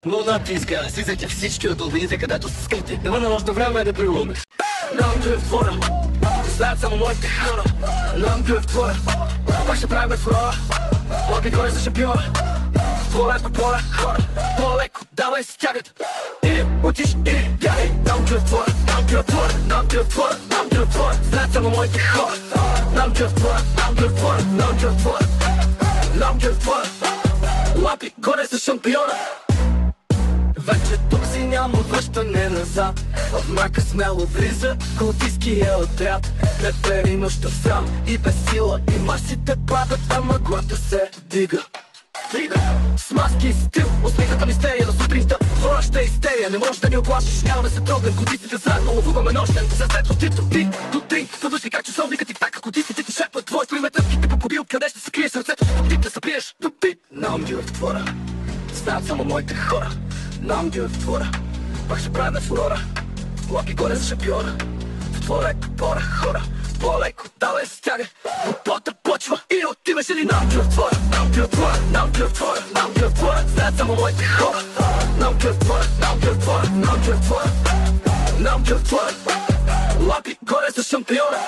Луната изгара, слизайте всички от долините, където са скрити. Няма нужно време да прилумиш. Нам ти е твора, знаят само моите хора. Нам ти е твора, пак ще правим фурора. Лапи горе за шампиона. По-леко, хора, по-леко, давай стягат. Или отиш, или бягай. Нам ти е твора, нам ти е твора, нам ти е твора, нам ти е твора. Знаят само моите хора. Нам ти е твора, нам ти е твора, нам ти е твора. Нам ти е твора, лапи горе за шампиона. Вече тук си няма връщане назад. В мрака смело влиза култистския отряд. Репери нощта срам и без сила. И масите падат, а мъглата се дига. С маски и стил, усмихната мистерия на сутринта. Хораща истерия, не можеш да ни оплашиш. Няма да се трогнем, култистите заедно ловуваме нощен. За след от тито, ти, до три. Въдушки как часовникът тик-така, култистите ти шепват. Твоето име тъпките по кобил, къде ще се крие сърцето. Ти да се приеш, до ти. Нам ти в твора, знаят само моите хора. Нам ти в твора, пак ще правим фурора. Лапи горе за шампиона. В твора пора хора, по-леко, давай стяга. Пота почва и отиваш ли нам ти в твора. Нам ти в твора, нам ти в твора, нам ти в твора. Знаят само моите хора. Нам ти в твора, нам ти в твора, нам ти в твора. Нам ти в твора, лапи горе за шампиона.